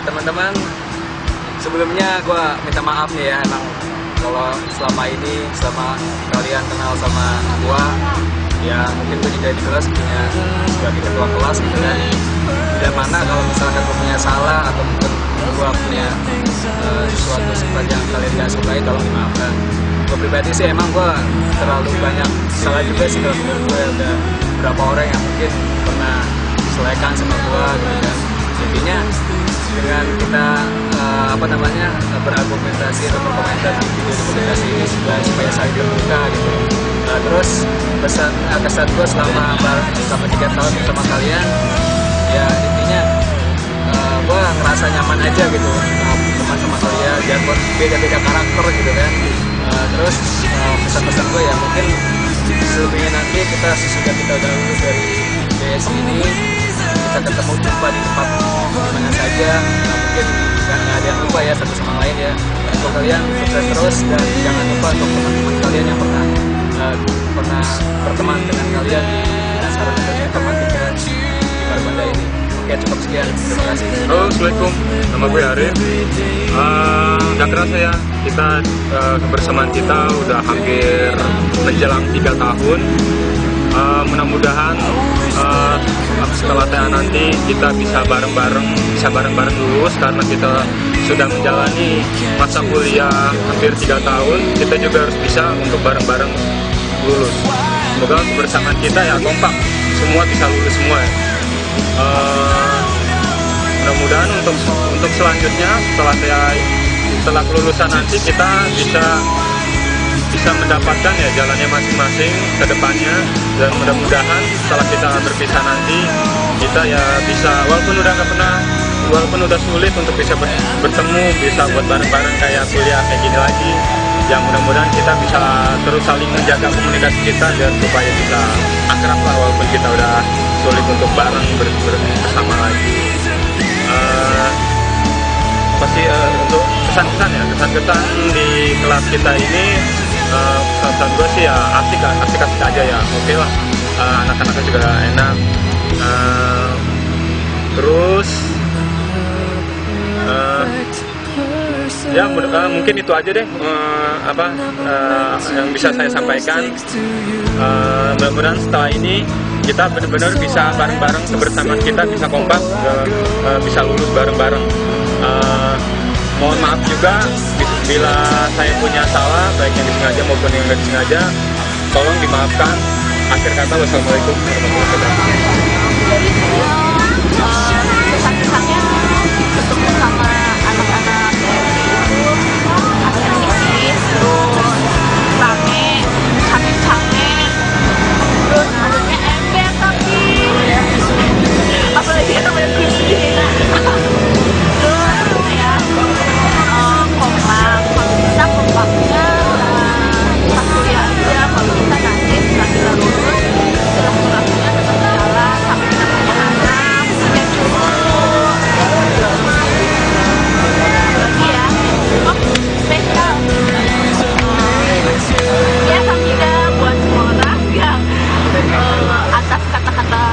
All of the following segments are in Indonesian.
teman-teman, sebelumnya gue minta maaf nih ya, emang kalau selama kalian kenal sama gue, ya mungkin gue juga di kelas punya sebagai ketua kelas gitu kan. Tidak mana kalau misalkan gue punya salah atau mungkin gue punya sesuatu sifat yang kalian gak sukai, tolong dimaafkan. Gue pribadi sih emang gue terlalu banyak salah juga sih kalau menurut gue. Ada beberapa orang yang mungkin pernah selekan sama gue gitu kan. Intinya dengan kita berargumentasi atau berkomentar di video dokumentasi ini supaya saling terbuka gitu. Terus kesan gue selama 3 tahun bersama kalian, ya intinya gue ngerasa nyaman aja gitu teman sama kalian, biarpun beda-beda karakter gitu kan. Terus pesan-pesan gue ya mungkin selebihnya nanti sesudah kita udah lulus dari BS ini, kita ketemu jumpa di tempat mana saja, mungkin nggak ada yang lupa ya satu sama lain ya. Untuk kalian sukses terus, dan jangan lupa untuk teman-teman kalian yang pernah berteman dengan kalian di saran dan informatika di Margonda ini. Oke, cukup sekian, terima kasih. Halo, assalamualaikum, nama gue Arif. Gak kerasa ya, kita kebersamaan kita udah hampir menjelang 3 tahun. Mudah-mudahan setelah TA nanti kita bisa bareng-bareng lulus, karena kita sudah menjalani masa kuliah hampir 3 tahun. Kita juga harus bisa untuk bareng-bareng lulus. Semoga kebersamaan kita ya kompak, semua bisa lulus semua ya. Mudah-mudahan untuk selanjutnya setelah kelulusan nanti kita bisa mendapatkan ya jalannya masing-masing ke depannya, dan mudah-mudahan setelah kita berpisah nanti kita ya bisa, walaupun udah sulit untuk bisa bertemu, bisa buat bareng-bareng kayak kuliah kayak gini lagi, yang mudah-mudahan kita bisa terus saling menjaga komunikasi kita biar supaya bisa akrab lah, walaupun kita udah sulit untuk bareng bersama lagi. Untuk kesan-kesan di kelas kita ini, kesan gue sih ya asik aja ya, oke lah. Anak-anaknya juga enak. Terus ya mungkin itu aja deh yang bisa saya sampaikan. Mudah-mudahan setelah ini kita benar-benar bisa bareng-bareng, kebersamaan kita bisa kompak, bisa lulus bareng-bareng. Mohon maaf juga bila saya punya salah, baik yang disengaja maupun yang tidak disengaja, tolong dimaafkan. Akhir kata, wassalamualaikum warahmatullahi wabarakatuh. Kesan-kesannya ketemu sama anak-anak itu asik, terus rame, cantik-cantik, terus mulutnya ember tapi apalagi namanya Gusti. Terus ya kompak, kalau bisa kompaknya pas kuliah aja, kalau bisa nanti setelah kita lulus silaturahminya tetap jalan sampai kita punya anak, punya cucu. Lagi ya, spesial ya Kamida buat semua orang yang atas kata-kata,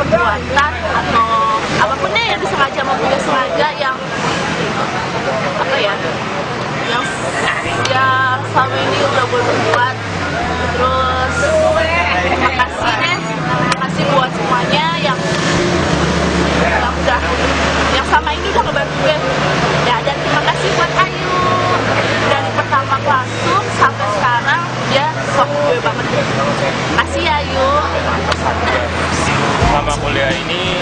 perbuatan atau apapun deh yang disengaja maupun tidak sengaja yang yang selama ini udah gue berbuat. Terus terima kasih buat semuanya yang sama ini udah ngebantu gue ya, dan terima kasih buat Ayu dari pertama masuk sampai sekarang dia sok gue banget. Kasih ya Ayu. Selama kuliah ini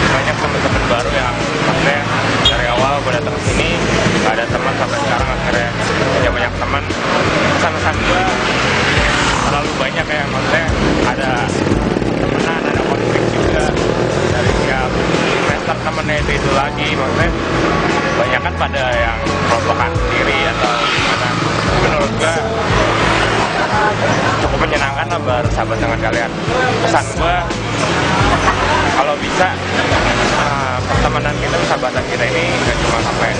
banyak teman-teman baru yang maksudnya dari awal gue datang ke sini gak ada teman, sampai sekarang akhirnya punya banyak teman. Pesan-pesan gue terlalu banyak ya, maksudnya ada temenan, ada konflik juga dari tiap semester temennya itu lagi, maksudnya banyak kan pada yang kelompokan sendiri atau gimana. Menurut gue cukup menyenangkan lah bersahabat dengan kalian. Pesan gue, kalau bisa pertemanan kita, persahabatan kita ini gak cuma sampai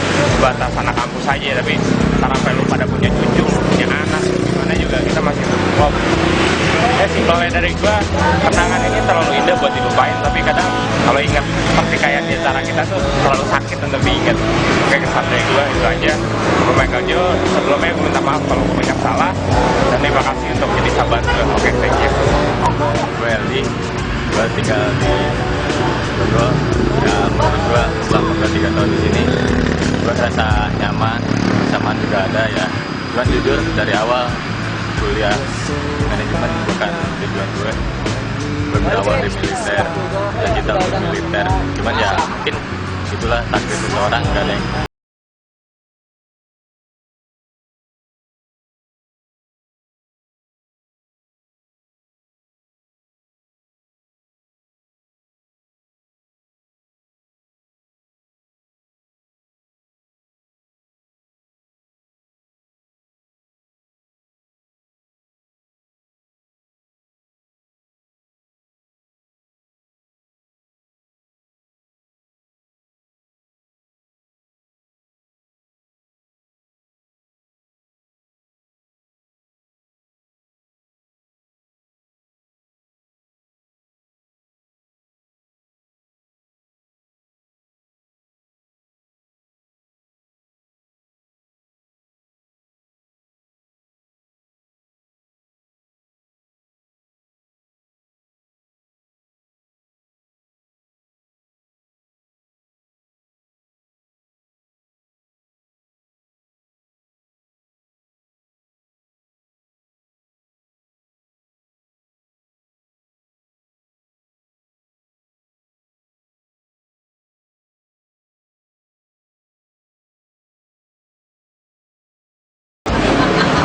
batas anak kampus aja, tapi sampai lu pada punya cucu, punya anak, gimana juga kita masih klop. simpelnya dari gua, kenangan ini terlalu indah buat dilupain, tapi kadang kalau ingat pertikaian di antara kita tuh terlalu sakit untuk diingat. Oke, kesan dari gua itu aja. Gua Michael Jo, sebelumnya gua minta maaf kalau gua banyak salah, dan terima kasih untuk jadi sahabat gua. Oke, thank you. Gue Aldi, gue tinggal di Grogol. Ya, menurut gue selama gue 3 tahun di sini, gue rasa nyaman, kesamaan juga ada ya. Cuman jujur dari awal kuliah manajemen bukan tujuan gue. Gue berawal di militer, dan kita untuk militer. Cuman ya mungkin itulah takdir seseorang, gak ada yang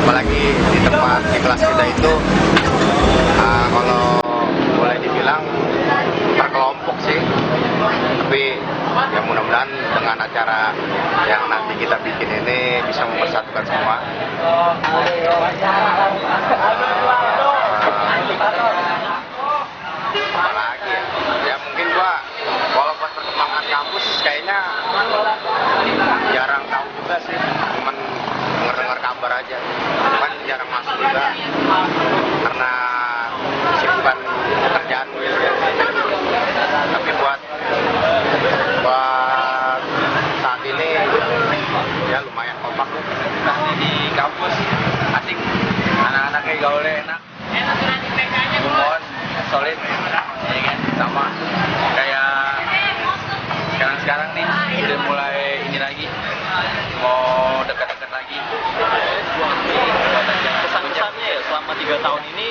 apalagi di tempat di kelas kita itu kalau boleh dibilang terkelompok sih, tapi ya mudah-mudahan dengan acara yang nanti kita bikin ini bisa mempersatukan semua. Apalagi ya mungkin gua kalau buat perkembangan kampus kayaknya jarang tahu juga sih, cuman dengar kabar aja, cuman jarang masuk juga karena kesibukan pekerjaan gue ya. Tapi buat saat ini ya lumayan kompak di kampus, asik, anak-anaknya gaulnya enak, umon solid, ya kan, sama kayak sekarang nih udah mulai ini lagi, mau dekat-dekat lagi. Kesan-kesannya ya selama 3 tahun ini,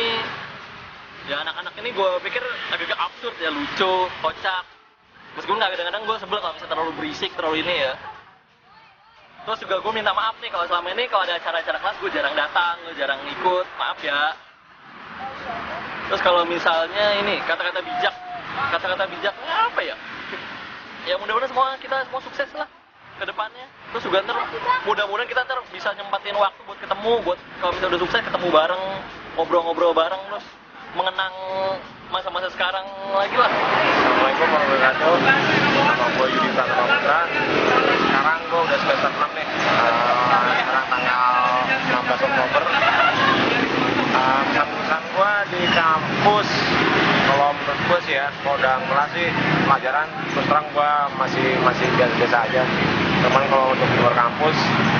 ya anak-anak ini gue pikir agak absurd ya, lucu, kocak. Meskipun kadang-kadang gue sebel kalau misalnya terlalu berisik, terlalu ini ya. Terus juga gue minta maaf nih kalau selama ini kalau ada acara-acara kelas gue jarang datang, gue jarang ikut, maaf ya. Terus kalau misalnya ini kata-kata bijaknya apa ya? Ya mudah-mudahan kita semua sukses lah ke depannya. Terus juga ntar mudah-mudahan kita ntar bisa nyempatin waktu buat ketemu, buat kalau misalnya udah sukses ketemu bareng, ngobrol-ngobrol bareng, terus mengenang masa-masa sekarang lagi lah. Assalamualaikum warahmatullahi wabarakatuh. Nama gue Yudi Pratama Putra. Sekarang gue udah semester 6 nih. Sekarang tanggal 16 Oktober. Pesan-pesan gue di kampus, kalau menurut gue sih ya, kalau dalam kelas sih pelajaran terus terang gue masih biasa-biasa aja. Cuman kalau untuk luar kampus,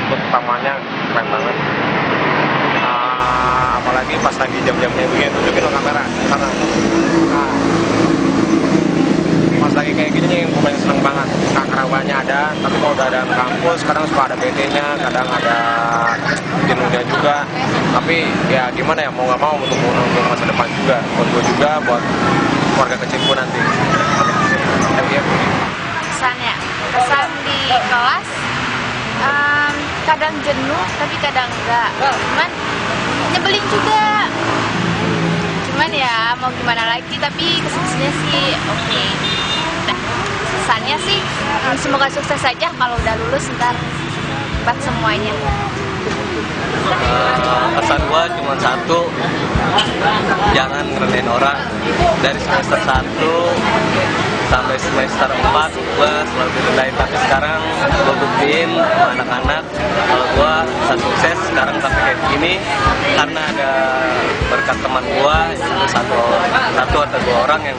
untuk utamanya keren banget. Apalagi pas lagi jam-jamnya begini, tunjukin lo kamera sana. Pas lagi kayak gini nih, gue paling seneng banget. Keakrabannya ada, tapi kalau udah ada kampus, kadang suka ada PT-nya, kadang ada jenuhnya juga. Tapi ya gimana ya, mau nggak mau untuk masa depan juga, buat gue juga, buat keluarga kecilku nanti. Kesan di kelas kadang jenuh tapi kadang enggak, cuman nyebelin juga, cuman ya mau gimana lagi, tapi kesannya sih oke. Nah, kesannya sih semoga sukses aja kalau udah lulus ntar buat semuanya. Pesan gua cuma satu, jangan ngeremehin orang. Dari semester 1 sampai semester 4 gua selalu direndahin, tapi sekarang gua buktiin sama anak-anak kalau gue bisa sukses sekarang sampai kayak begini karena ada berkat teman gue satu atau dua orang yang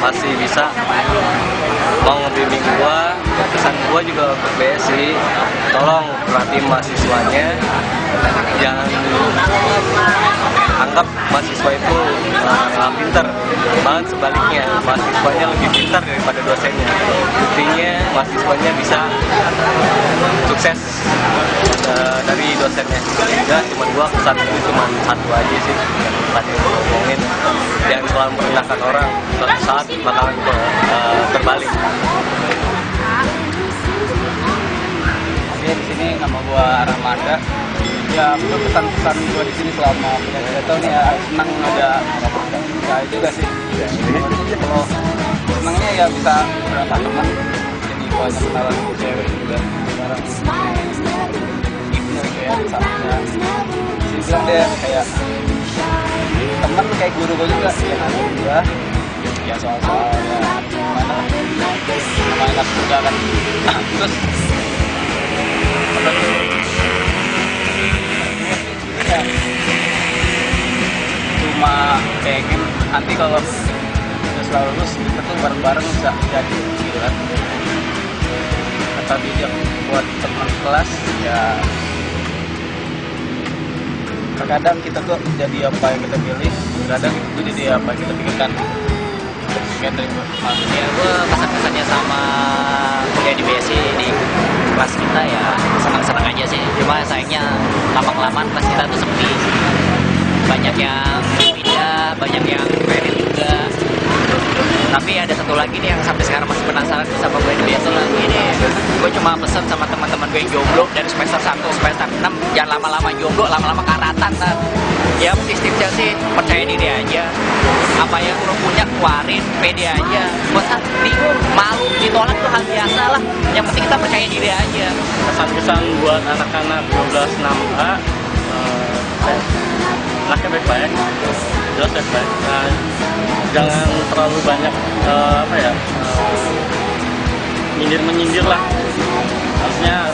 masih bisa mau ngebimbing gue. Pesan gue juga untuk BSI, tolong perhatiin mahasiswanya, jangan anggap mahasiswa itu pintar, malah sebaliknya mahasiswanya lebih pintar daripada dosennya. Buktinya mahasiswanya bisa sukses dari dosennya. Sehingga cuma dua pesan itu cuma satu aja sih yang tadi ngomongin, jangan selalu merendahkan orang, suatu saat bakalan terbalik. Di sini nama gua Ramada. Ya, itu pesan-pesan gua di sini selama punya 3 tahun ya, senang ada Ramada. Ya itu juga sih. Kalau senangnya ya bisa berapa teman, jadi banyak kenalan cewek juga. Sekarang Ibnu kayak misalnya, sini bilang deh kayak teman kayak guru gua juga, yang ada gua. Ya soal-soal ya gimana, anak muda kan. Terus ya, cuma pengen nanti kalau udah lulus kita tuh bareng-bareng bisa jadi gitu kan. Kata bijak buat teman kelas ya, terkadang kita tuh jadi apa yang kita pilih, terkadang itu jadi apa yang kita pikirkan. Ya, gue pesan-pesannya sama kuliah di BSI di kelas kita ya senang-senang aja sih. Cuma sayangnya lama-kelamaan kelas kita tuh sepi. Banyak yang pindah, banyak yang kredit juga. Tapi ada satu lagi nih yang sampai sekarang masih penasaran sama gue di BSI lagi nih. Gue cuma pesan sama teman-teman gue yang jomblo dari semester 1 semester 6 jangan lama-lama jomblo, lama-lama karatan kan. Ya tipsnya sih percaya diri aja. Apa yang lo punya keluarin, pede aja. Gak usah bingung, malu, ditolak tuh hal biasa lah. Yang penting kita percaya diri aja. Pesan-pesan buat anak-anak 12-6A, anaknya baik-baik, jelas baik-baik. Jangan terlalu banyak menyindir lah. Harusnya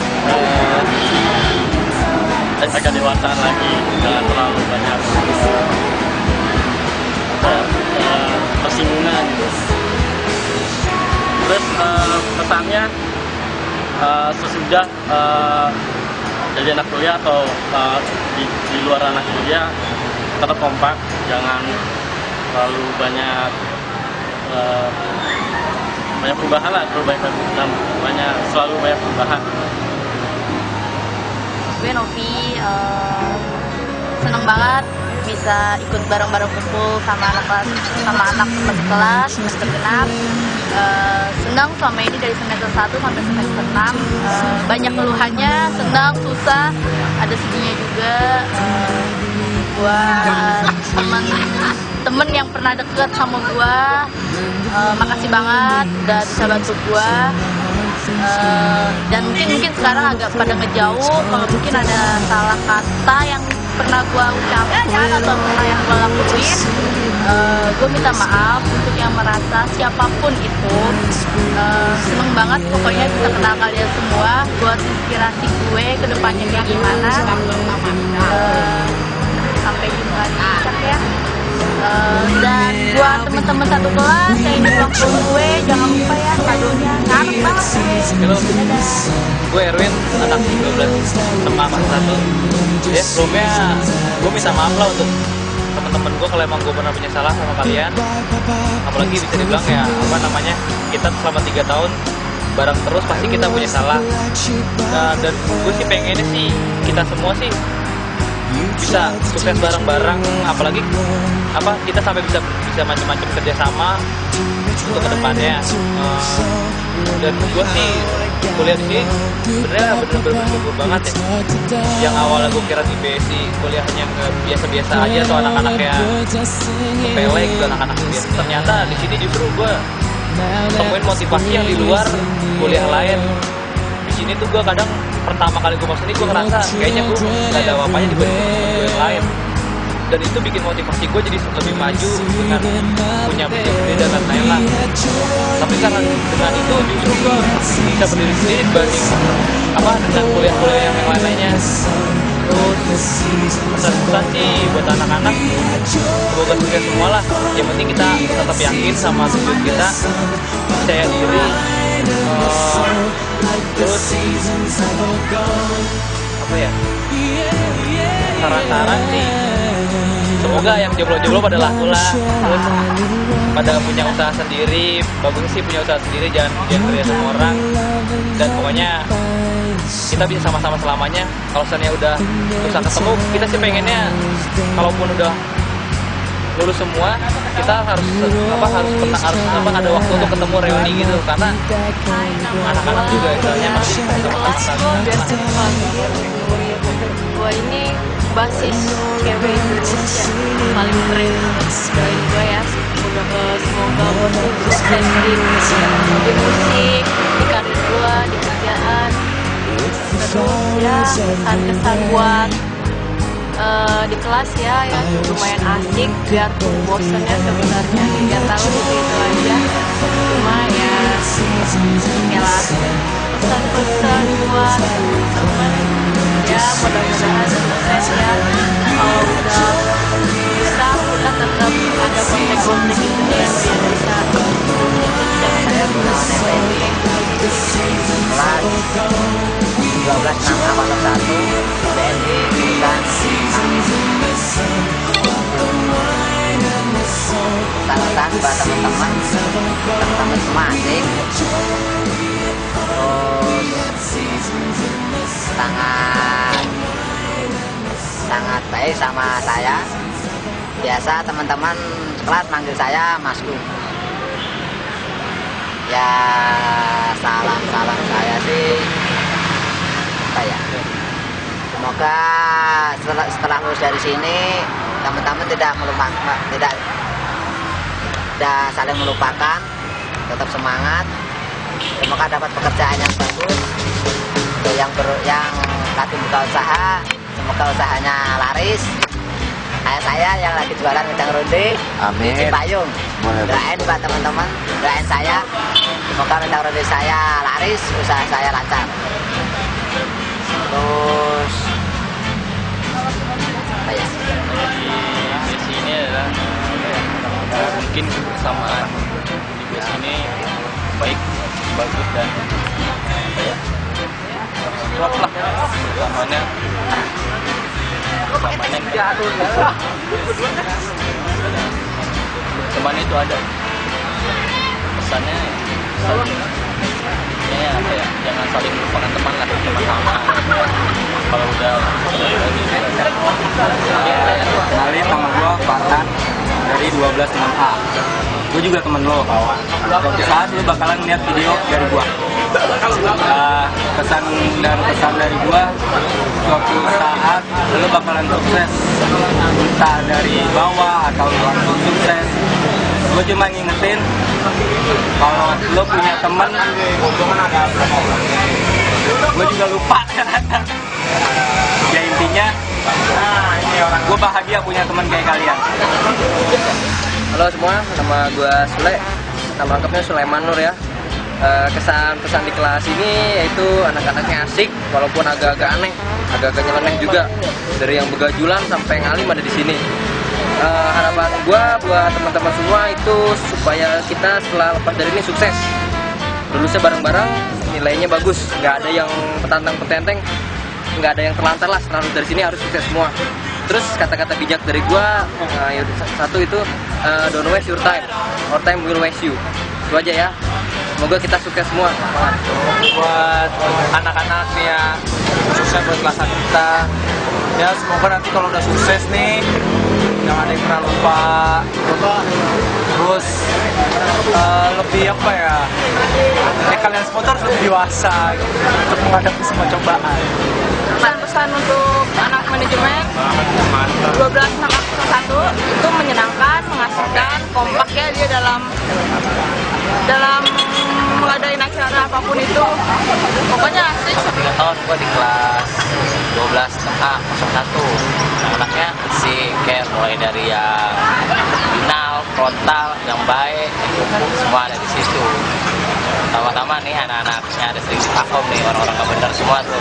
agak dewasaan lagi, jangan terlalu banyak tersinggungan gitu. Terus pesannya sesudah jadi anak kuliah atau di luar anak kuliah tetap kompak, jangan terlalu banyak perubahan lah, selalu banyak perubahan. Gue Novi, seneng banget bisa ikut bareng-bareng kumpul sama anak kelas semester genap. Senang selama ini dari semester 1 sampai semester 6. Banyak keluhannya, senang, susah, ada sedihnya juga. Buat temen yang pernah deket sama gua, makasih banget udah bisa bantu gua. Dan mungkin sekarang agak pada ngejauh. Kalau mungkin ada salah kata yang pernah gue ucapkan atau pernah yang gue lakuin, gue minta maaf untuk yang merasa siapapun itu. Seneng banget pokoknya bisa kenal kalian semua, buat inspirasi gue ke depannya kayak gimana. Sampai jumpa di ya. Dan buat teman-teman satu kelas yang ini ulang tahun gue, jangan lupa ya kadonya cakep banget. Halo, gue Erwin, anak 12 sama Mas 1. Ya sebelumnya gue minta maaf lah untuk teman-teman gue kalau emang gue pernah punya salah sama kalian. Apalagi bisa dibilang ya kita selama 3 tahun bareng terus, pasti kita punya salah. Dan gue sih pengennya sih kita semua sih bisa sukses bareng-bareng, apalagi kita sampai bisa macam-macam kerjasama untuk kedepannya. Dan gue sih kuliah di sini bener-bener bersyukur banget ya. Yang awalnya gue kira di BSI kuliahnya biasa-biasa aja atau anak-anaknya sepele gitu, anak-anak biasa. Ternyata di sini justru gue temuin motivasi yang di luar kuliah lain. Di sini tuh gue kadang pertama kali gue masuk sini gue ngerasa kayaknya gue gak ada apa-apanya dibanding gue yang lain. Dan itu bikin motivasi gue jadi lebih maju dengan punya ide dan lain-lain lah. tapi karena dengan itu justru gue bisa berdiri sendiri dibanding dengan kuliah-kuliah yang lain-lainnya. Terus pesan-pesan sih buat anak-anak, semoga sukses semua lah. Yang penting kita tetap yakin sama tujuan kita, percaya diri. Terus saran-saran sih, semoga yang jomblo-jomblo pada laku lah, terus pada punya usaha sendiri. Bagus sih punya usaha sendiri, jangan kerja sama orang, dan pokoknya kita bisa sama-sama selamanya. Kalau misalnya udah susah ketemu, kita sih pengennya kalaupun udah lulus semua, kita harus ada waktu untuk ketemu reuni gitu, karena anak-anak juga istilahnya masih sama-sama. Gue ini basis cewek Indonesia paling keren. Doain gue ya, semoga gue sukses di musik, di karir gue, di kerjaan. Terus ya kesan-kesan buat di kelas ya yang lumayan asik, biarpun bosannya sebenarnya ya tahu gitu aja, cuma ya lah pesan-pesan buat teman ya, mudah-mudahan sukses ya. Kalau udah bisa kita tetap ada kontak-kontak itu ya, biar bisa saya kelas 12 6 awal 1 BNI dan salatan buat teman-teman semua asik, terus sangat baik sama saya. Biasa teman-teman kelas manggil saya Masku. Ya salam saya sih semoga setelah lulus dari sini teman-teman tidak saling melupakan, tetap semangat, semoga dapat pekerjaan yang bagus. Yang lagi buka usaha, semoga usahanya laris. Kayak saya yang lagi jualan wedang ronde di Payung, doain buat teman-teman, doain saya semoga wedang ronde saya laris, usaha saya lancar. Terus di sini adalah mungkin kebersamaan di sini baik, bagus, dan klop lah bersamanya itu ada pesannya jangan saling melupakan teman lah, teman sama. Kalau udah Kenalin, nama gue Farhan dari 12-6A. Gue juga temen lo. Suatu saat lo bakalan lihat video dari gue. Pesan dari gue, suatu saat lo bakalan sukses, entah dari bawah atau lo langsung sukses. Gue cuma ngingetin kalau lo punya temen, gue juga lupa. Ya intinya, gue bahagia punya teman kayak kalian. Halo semua, nama gue Sule, nama lengkapnya Sulaiman Nur ya. Kesan pesan di kelas ini yaitu anak-anaknya asik, walaupun agak-agak aneh, agak-agak nyeleneh juga. Dari yang begajulan sampai ngalim ada di sini. Harapan gue buat teman-teman semua itu supaya kita setelah lepas dari ini sukses, lulusnya bareng-bareng, nilainya bagus, nggak ada yang petantang-petenteng, nggak ada yang terlantar lah. Setelah lulus dari sini harus sukses semua. Terus kata-kata bijak dari gue, satu itu don't waste your time, or time will waste you. Itu aja ya. Semoga kita sukses semua. Buat anak-anak nih ya, sukses buat kelas kita. Ya semoga nanti kalau udah sukses nih, jangan ada yang pernah lupa. Terus lebih kalian semua tuh harus lebih dewasa gitu, untuk menghadapi semua cobaan. Pesan-pesan untuk anak manajemen 12-6-1 itu menyenangkan, mengasihkan, kompak ya dia dalam mengadain acara apapun itu, pokoknya asik. 3 tahun gue di kelas 12 A 01, anaknya asik, kayak mulai dari yang final frontal, yang baik, semua ada di situ. Pertama-tama nih anak-anaknya ada sedikit vakum nih, orang-orang gak benar semua tuh.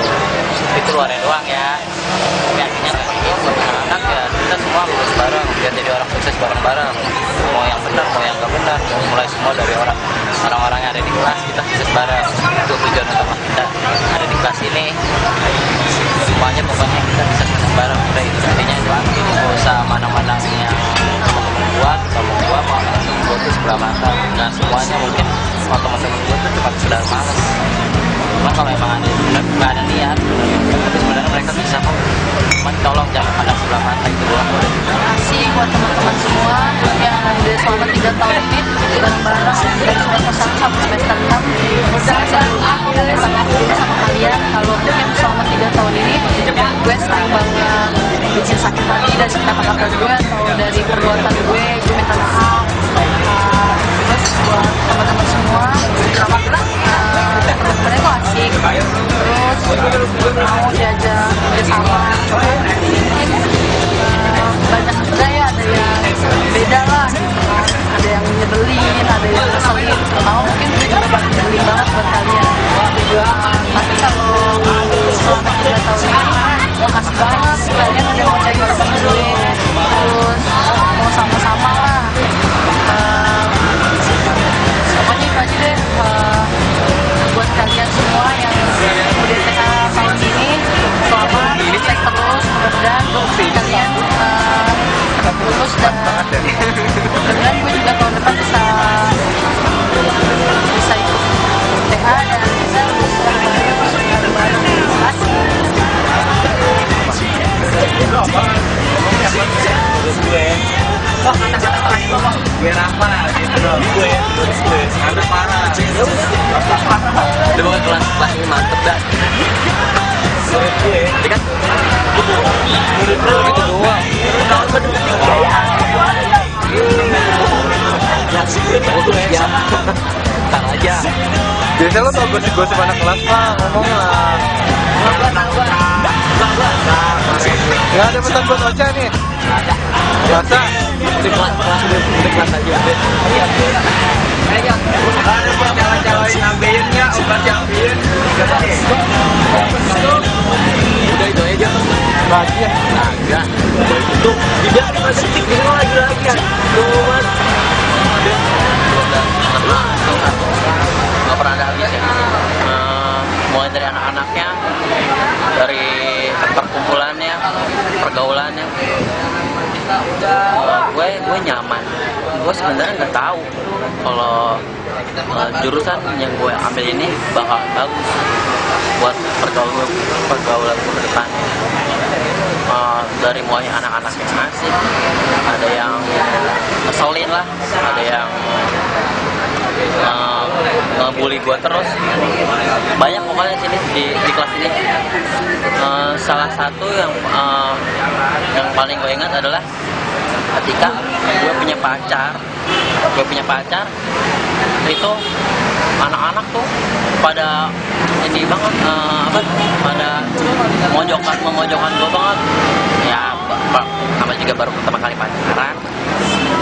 Itu luarnya doang ya. Tapi akhirnya kayak gitu, buat anak-anak ya kita semua lulus bareng, biar jadi orang sukses bareng-bareng. Mau yang benar, mau yang gak benar, mau mulai semua dari orang-orang yang ada di kelas, kita sukses bareng. Itu tujuan utama kita ada di kelas ini. Semuanya pokoknya kita bisa sukses bareng. Udah itu intinya itu. Gak usah mana-mana yang temen gua tuh sebelah mata. Nah semuanya mungkin sama teman-teman gue tuh cepat sudah malas. Cuma kalau emang ada nggak ada niat, tapi sebenarnya mereka bisa kok. Cuma tolong jangan pandang sebelah mata itu doang. Terima kasih buat teman-teman semua yang udah selama 3 tahun ini bareng-bareng dari semester 1 sampai semester 6. Saya sama kalian kalau mungkin selama 3 tahun ini gue sering banget bikin sakit hati dari kata-kata gue atau dari perbuatan gue minta maaf. Terus buat teman-teman semua teman-temannya kok asik, terus mau diajak bersama. Banyak juga ya, ada yang beda lah, ada yang nyebelin, ada yang keselin. Terutama mungkin gue juga paling nyebelin banget buat kalian. Tapi kalau selama 3 tahun ini makasih banget kalian udah mau jadi teman gue, terus mau sama-sama lah. Pokoknya itu aja deh buat kalian semua yang udah TK tahun ini, selamat, sukses terus, mudah-mudahan kalian lulus dan mudah-mudahan gue juga tahun depan bisa ikut TA dan bisa lulus bareng-bareng. Terima kasih. Kata-kata terakhir lo gue Rafa gitu dong, gue karena parah udah banget kelas ini mantep dah menurut gue ya kan menurut lo itu doang tahun kedua ya ntar aja Biasanya lo tau gosip-gosip anak kelas pak, ngomong lah. Gak ada pesan buat Ocha nih? Masa? Di kelas aja deh. Ayo, ada buat cewek-cewek nambahin nggak? Obat nambahin. Udah itu aja. Lagi ya? Agak. Tuh, dibilang masih stick ini lagi-lagi ya. Tuh, mas. Nggak pernah ada habis ya. Mulai dari anak-anaknya, dari perkumpulannya, pergaulannya. Gue nyaman. Gue sebenarnya nggak tahu kalau jurusan yang gue ambil ini bakal bagus buat pergaulan gue ke depan. Dari mulai anak-anak yang asik, ada yang ngeselin lah, ada yang ngebully gue terus. Banyak pokoknya sini di kelas ini. Salah satu yang paling gue ingat adalah ketika gue punya pacar itu anak-anak tuh pada ini banget pada memojokkan gue banget ya, sama juga baru pertama kali pacaran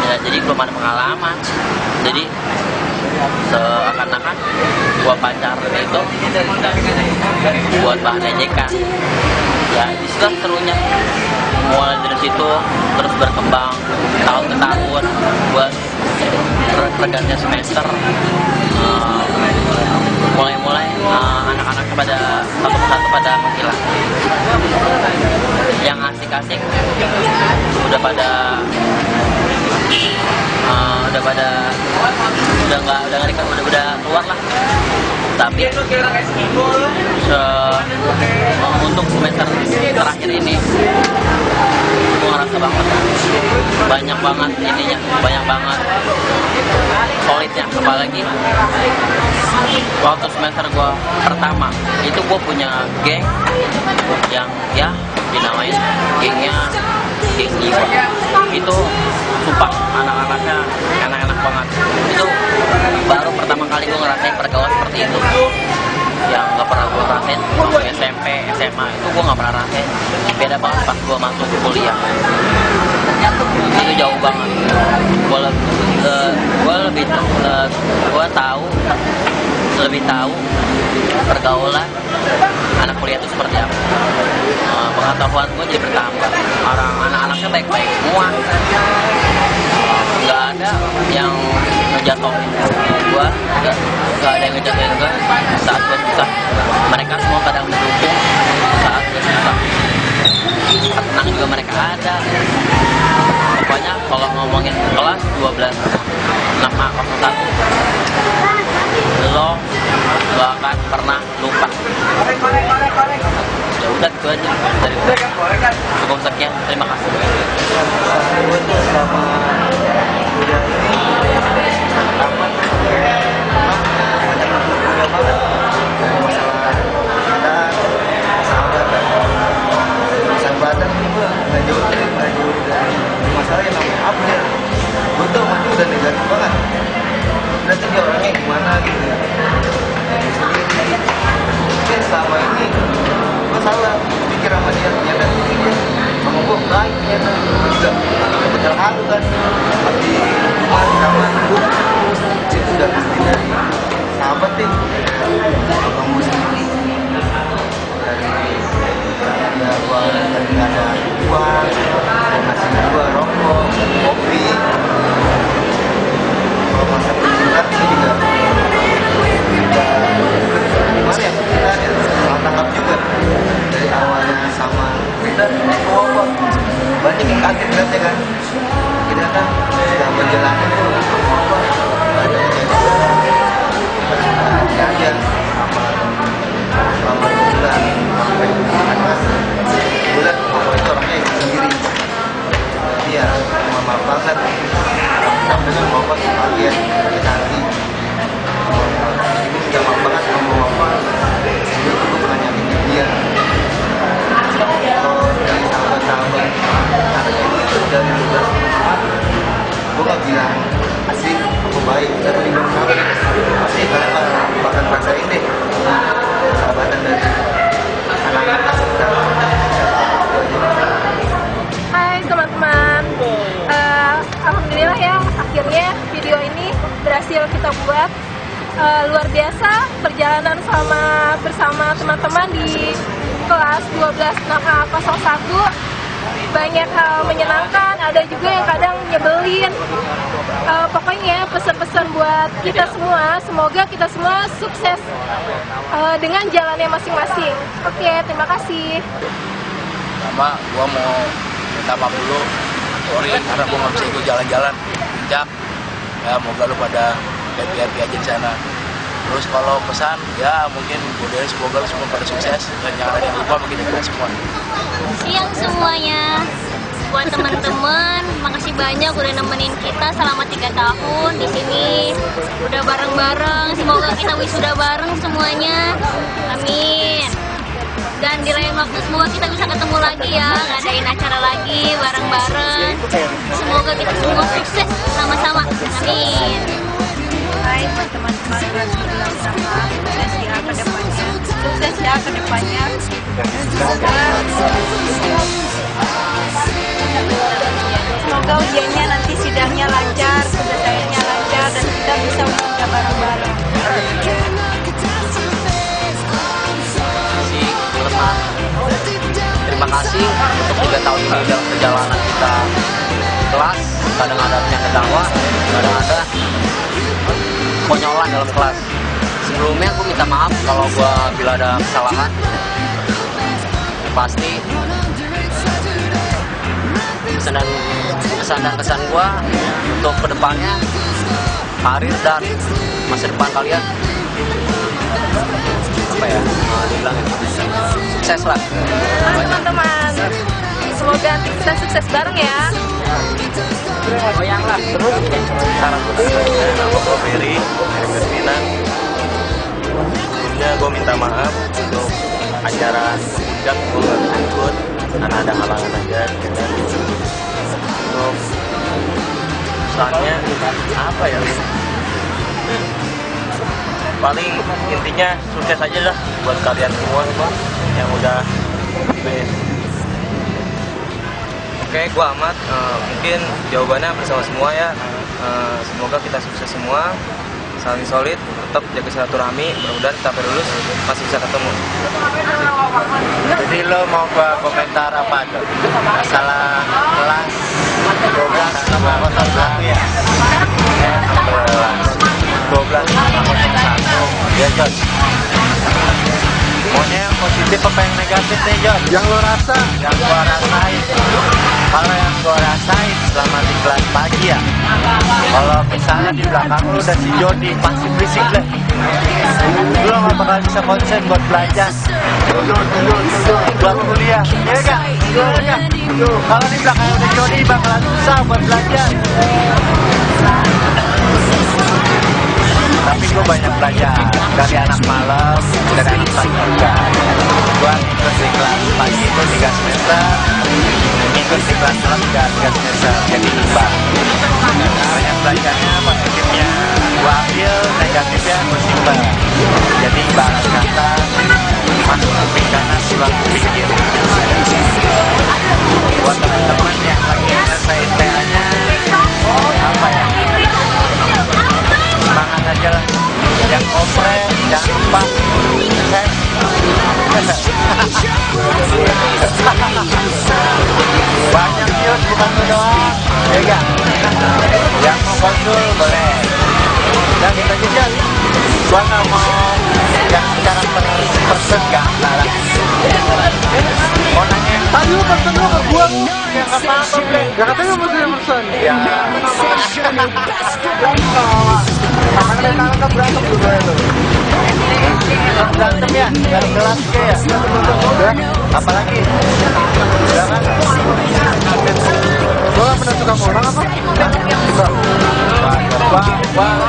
ya, jadi belum ada pengalaman, jadi seakan-akan gue pacaran itu buat bahan ejekan ya. Disitulah serunya, mulai dari situ terus berkembang tahun ke tahun buat pergantian semester. Mulai anak-anaknya pada satu persatu pada menghilang. Yang asik-asik udah pada keluar lah. Tapi untuk semester terakhir ini gue ngerasa banget banyak banget ininya, banyak banget solidnya. Apalagi waktu semester gue pertama itu gue punya geng yang ya dinamain geng jiwa. Itu sumpah anak-anaknya enak-enak banget. Itu baru pertama kali gue ngerasain pergaulan seperti itu yang gak pernah gue rasain waktu SMP, SMA. Itu gue gak pernah rasain. Beda banget pas gue masuk kuliah. itu jauh banget. Gue lebih tahu pergaulan anak kuliah itu seperti apa. Pengetahuan gue jadi bertambah. Anak-anaknya baik-baik semua. Nggak ada yang ngejatuhin gue, nggak ada yang ngejatuhin gue saat gue susah. Mereka semua pada mendukung saat gue susah. Tenang juga mereka ada. Pokoknya kalau ngomongin kelas 12 6A01, lo gak akan pernah lupa. Ya udah itu aja dari gue. Cukup sekian, terima kasih. Sahabatan ini gue nggak jauh dari masalah yang namanya update. Gue tuh maju udah negatif banget. Berarti dia orangnya gimana gitu ya. Mungkin selama ini gue salah pikir sama dia, ternyata sama gue baik, ternyata gue juga terharu kan. Tapi cuma sama itu udah pasti dari sahabat nih. Kamu sendiri ya, gua lagi nggak ada uang, dia ngasih gua rokok, kopi. Kalau masa pendidikan ini juga gimana ya, kita ya salah tangkap juga dari awalnya sama kita apa banyak yang kaget lihatnya kan. Kita kan sudah menjalani tuh apa ada yang aja selama 2 bulan sampai atas bulan mama itu orangnya sendiri. Jadi ya mama banget sampai sama mama sekalian cantik. Ibu minta maaf banget sama mama. Dulu tuh gue pernah nyakitin dia. Kalau dari sahabat-sahabat ibu itu dari 12 gue gak bilang asik aku baik tapi bilang sahabat pasti kalian bakal rasain deh sahabatan dari anak-anak kita. Hai teman-teman, alhamdulillah ya akhirnya video ini berhasil kita buat. Luar biasa perjalanan bersama teman-teman di kelas 12 6A01. Banyak hal menyenangkan, ada juga yang kadang nyebelin. Pokoknya pesan-pesan buat kita semua, semoga kita semua sukses dengan jalannya masing-masing. Oke, terima kasih. Pertama, gua mau minta maaf dulu, sorry karena gua nggak bisa ikut jalan-jalan puncak. Ya, moga lu pada happy-happy aja di sana. Terus kalau pesan, ya mungkin semoga lu semua pada sukses dan jangan ada yang lupa bagi kita semua. Siang semuanya, buat teman-teman, makasih banyak udah nemenin kita selama 3 tahun di sini. Udah bareng-bareng, semoga kita wisuda bareng semuanya. Amin. Dan di lain waktu semoga kita bisa ketemu lagi ya, ngadain acara lagi bareng-bareng. Semoga kita semua sukses sama-sama. Amin. Hai teman-teman kelas 12 sama sukses ya ke depannya. Sukses ya ke depannya. Semoga ujiannya nanti sidangnya lancar, selesainya lancar dan kita bisa wisuda bareng-bareng. Terima kasih untuk 3 tahun ini dalam perjalanan kita kelas. Kadang ada yang ketawa, kadang ada konyolan dalam kelas. Sebelumnya gue minta maaf kalau gue bila ada kesalahan. Pasti pesan dan kesan gue untuk kedepannya, karir dan masa depan kalian apa ya, dibilang sukses lah. Teman-teman, semoga kita sukses bareng ya. Goyang lah terus. Nama gue Ferry Minang. Sebelumnya gue minta maaf untuk acara puncak gue nggak bisa ikut karena ada halangan aja. Untuk pesannya apa ya? Paling intinya sukses aja lah buat kalian semua yang udah Oke, gua Ahmad. Mungkin jawabannya bersama semua ya. Semoga kita sukses semua, saling solid, tetap jaga silaturahmi. Mudah-mudahan sampai lulus masih bisa ketemu. Jadi lo mau gua komentar apa tuh? Masalah kelas 12 sama 01 ya? 12 sama 01. Ya, John. Maunya yang positif apa yang negatif nih, John? Yang lo rasa? Yang gua rasain. Kalau yang gua rasain selama di kelas pagi ya, kalau misalnya di belakang lu udah si Jody pasti berisik deh. Lu nggak bakal bisa konsen buat belajar, buat kuliah, ya gak? Kalau di belakang udah Jody bakalan susah buat belajar. Tapi gue banyak belajar dari anak malam, dari anak pagi juga. Gue ikut di kelas pagi itu 3 semester, ikut di kelas malam juga 3 semester, jadi imbang. Banyak belajarnya, positifnya gue ambil, negatifnya gue simpan. Jadi ibarat kata, masuk kuping kanan, pulang kuping kiri. Buat teman-teman yang lagi selesai TA-nya, apa ya? Semangat aja lah, yang kompres, jangan lupa banyak yuk, bukan lu doang, ya gak? Yang mau konsul boleh. Dan kita juga, gua gak mau yang secara person gak salah. Mau nanya, tadi lu person lu ke gua lu. Ya gak apa-apa, Bre. Ya katanya mau jadi person. Ya. Tangan dan tangan kan berantem juga itu. Berantem ya, dari kelas ke ya. Apalagi? Ya kan? Gua gak pernah suka sama orang apa? Suka.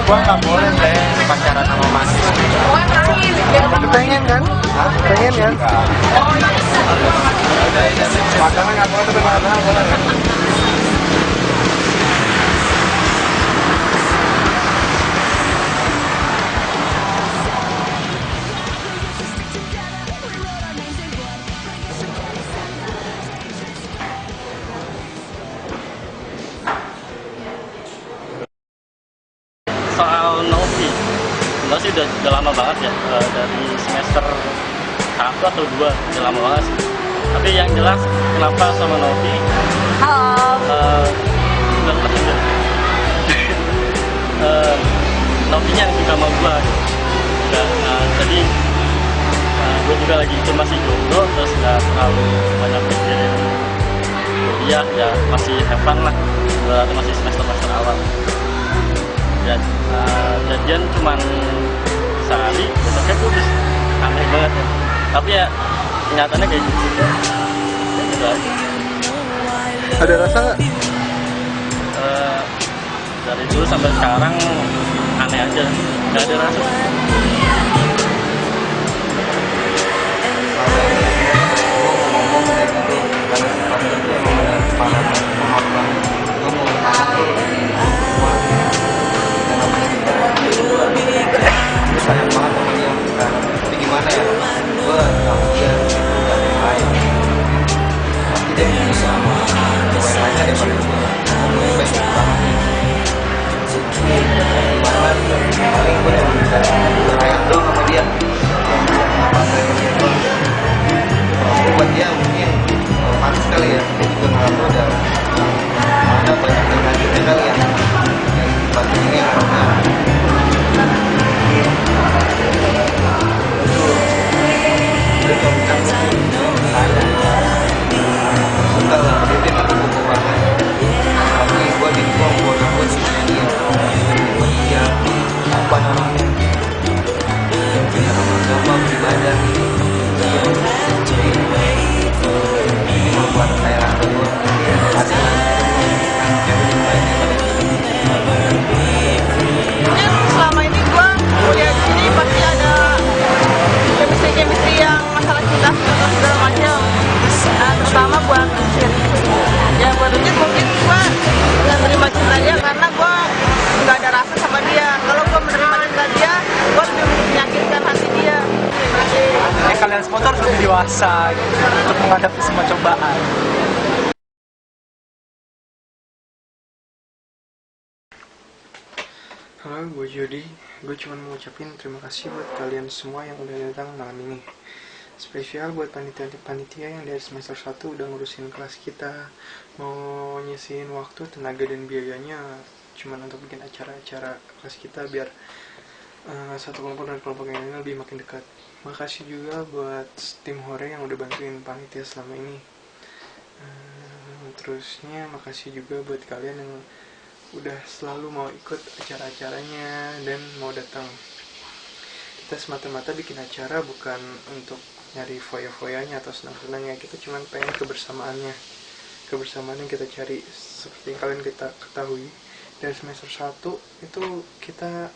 Gua gak boleh deh pacaran sama mahasiswa. Tapi pengen kan? Hah? Pengen kan? Pacaran gak boleh, tapi pacaran boleh kan? Soal Novi sih udah lama banget ya, dari semester 1 atau 2 udah lama banget sih. Tapi yang jelas kenapa sama Novi, Novinya yang suka sama gue gitu. Jadi gue juga lagi itu masih jomblo, terus gak terlalu banyak pikirin kuliah, ya masih have fun lah, masih semester awal. Jadian cuman sehari, besoknya putus. Aneh banget ya. Tapi ya kenyataannya kayak gitu. Gitu aja. Ada rasa nggak? Dari dulu sampai sekarang aneh aja, nggak ada rasa. Sayang banget sama dia, tapi gimana ya, gue tahu dia udah yang lain, pasti dia bisa sama cewek lainnya daripada gue. Gue baik banget, gimana paling gue cuma bisa sayang doang sama dia, apa sayang dia doang. Kalau buat dia mungkin panas kali ya, dia juga ngerasa udah ada banyak negatifnya kali ya, yang batu ini karena suka lah, dia nggak cukup banget. Tapi gue dibuang, gue ngakut dia apa namanya, yang punya agama beribadah. Ini membuat saya rasa gue ada yang lebih baik daripada Selama ini gue kuliah di sini pasti ada chemistry yang masalah cinta segala macam. Terutama buat Rucit. Ya buat Rucit mungkin gue nggak menerima cinta dia karena gue nggak ada rasa sama dia. Kalau gue menerima cinta dia, gue lebih menyakitkan hati dia. Kalian semua tuh harus lebih dewasa gitu, untuk menghadapi semua cobaan. Halo, gue Jody. Gue cuma mau ngucapin terima kasih buat kalian semua yang udah datang malam ini. Spesial buat panitia yang dari semester 1 udah ngurusin kelas kita, mau nyisihin waktu, tenaga, dan biayanya cuma untuk bikin acara-acara kelas kita biar satu kelompok dan kelompok yang lain lebih makin dekat. Makasih juga buat tim Hore yang udah bantuin panitia selama ini. Terusnya makasih juga buat kalian yang udah selalu mau ikut acara-acaranya dan mau datang. Kita semata-mata bikin acara bukan untuk nyari foya-foyanya atau senang-senangnya, kita cuma pengen kebersamaannya yang kita cari. Seperti yang kalian kita ketahui, dari semester 1 itu kita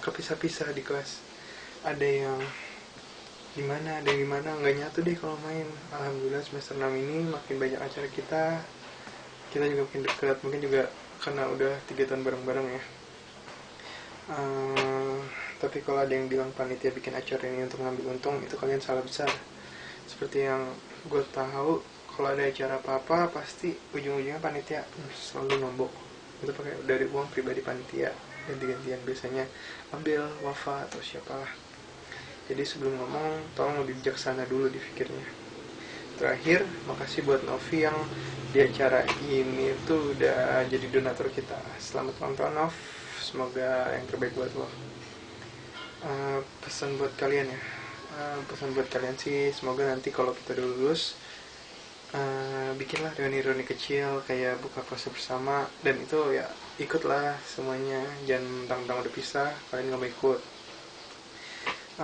kepisah-pisah di kelas, ada yang gimana, ada yang gimana, nggak nyatu deh kalau main. Alhamdulillah semester 6 ini makin banyak acara kita juga makin dekat, mungkin juga karena udah 3 tahun bareng-bareng ya. Tapi kalau ada yang bilang panitia bikin acara ini untuk ngambil untung, itu kalian salah besar. Seperti yang gue tahu, kalau ada acara apa-apa pasti ujung-ujungnya panitia selalu nombok. Itu pakai dari uang pribadi panitia, ganti-gantian, biasanya ambil Wafa atau siapalah. Jadi sebelum ngomong, tolong lebih bijaksana dulu dipikirnya. Terakhir, makasih buat Novi yang di acara ini tuh udah jadi donatur kita. Selamat ulang tahun Nov, semoga yang terbaik buat lo. Pesan buat kalian ya, pesan buat kalian sih, semoga nanti kalau kita udah lulus, bikinlah reuni-reuni kecil kayak buka puasa bersama, dan itu ya ikutlah semuanya, jangan mentang-mentang udah pisah kalian gak mau ikut.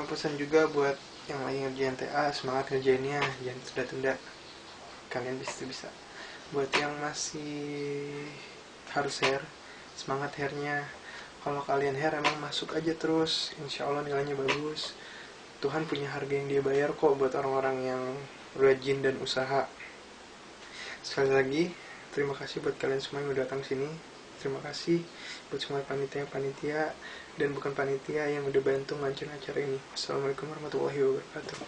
Pesan juga buat yang lagi ngerjain TA, semangat ngerjainnya, jangan tunda-tunda, kalian bisa. Buat yang masih harus hair, semangat hairnya. Kalau kalian hair emang masuk aja terus, insya Allah nilainya bagus. Tuhan punya harga yang dia bayar kok buat orang-orang yang rajin dan usaha. Sekali lagi, terima kasih buat kalian semua yang udah datang sini. Terima kasih buat semua panitia dan bukan panitia yang udah bantu ngancur acara ini. Assalamualaikum warahmatullahi wabarakatuh.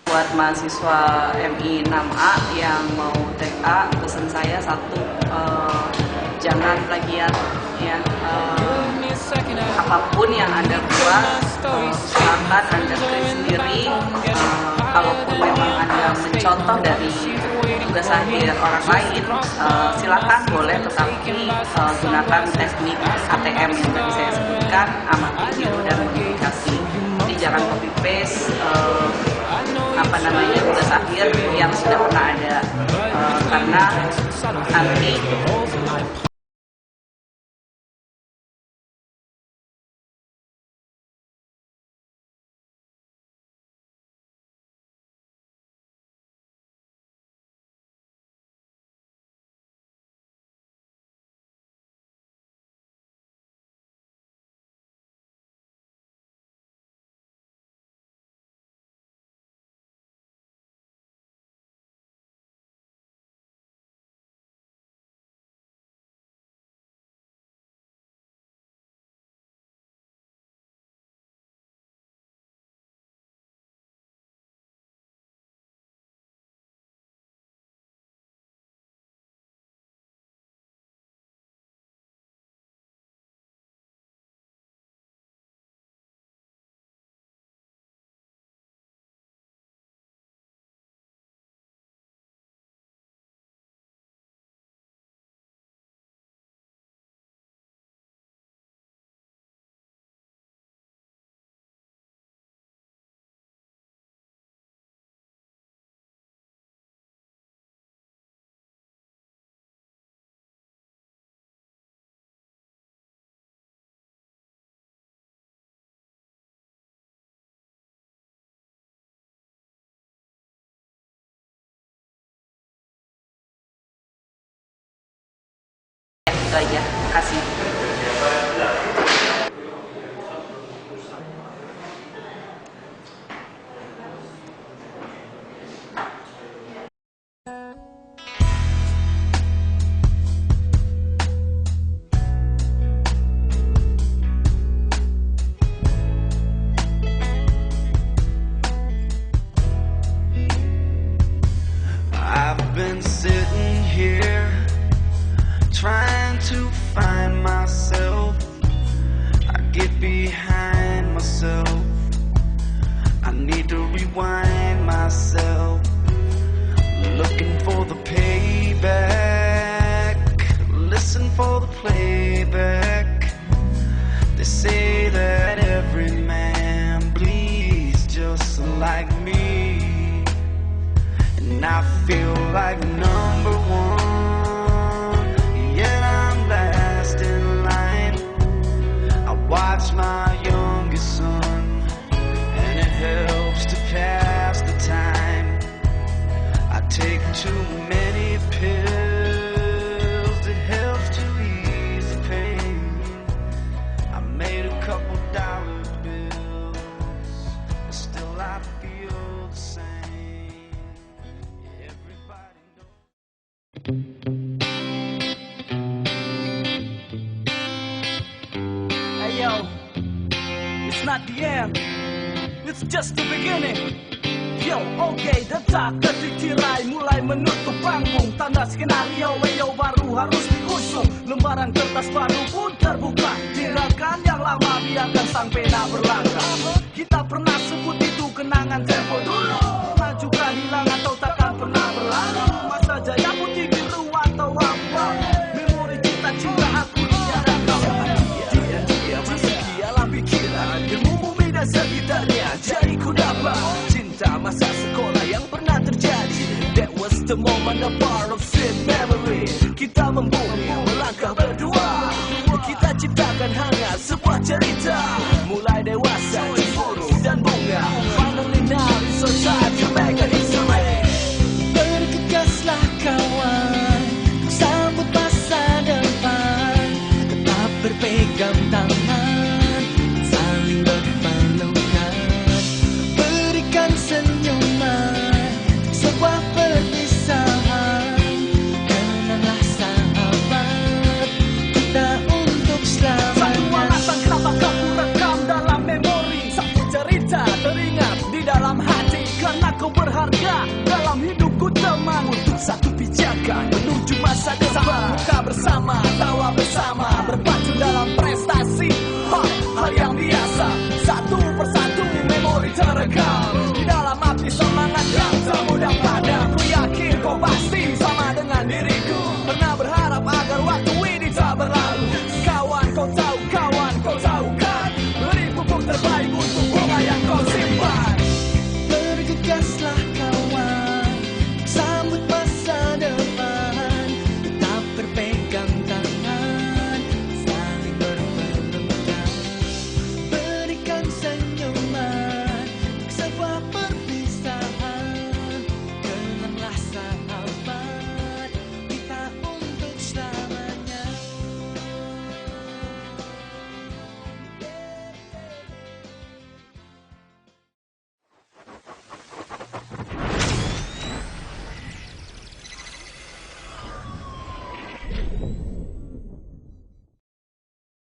Buat mahasiswa MI 6A yang mau TA, pesan saya satu, jangan plagiat ya. Apapun yang Anda buat, silakan Anda tulis sendiri. Kalaupun memang Anda mencontoh dari tugas akhir orang lain, silakan boleh, tetapi gunakan teknik ATM yang tadi saya sebutkan, amati, tiru, dan modifikasi. Jadi jangan copy paste tugas akhir yang sudah pernah ada, karena nanti itu aja. Terima kasih. I've been sitting here trying to find myself. like me, and I feel like number one, yet I'm last in line. I watch my youngest son, and it helps to pass the time. I take too many pills, it helps to ease the pain. I made a couple dollar bills, but still I feel the same. Everybody Hey yo, it's not the end, it's just the beginning. Yo, oke, detak detik tirai mulai menutup panggung. Tanda skenario Leo baru harus diusung. Lembaran kertas baru pun terbuka. Tinggalkan yang lama, biarkan sang pena berlangkah. Kita pernah sebut itu kenangan tempo dulu. Pernah juga hilang atau takkan pernah berlalu. Masa jaya putih biru atau apa. Memori kita cinta aku dia dan kau. Dia masih dialah pikiran. Ilmu bumi dan sekitarnya jadi ku dapat. Masa sekolah yang pernah terjadi. That was the moment, a part of sweet memory. Kita membumi, melangkah berdua. Kita ciptakan hangat sebuah cerita. Mulai dewasa, cemburu dan bunga.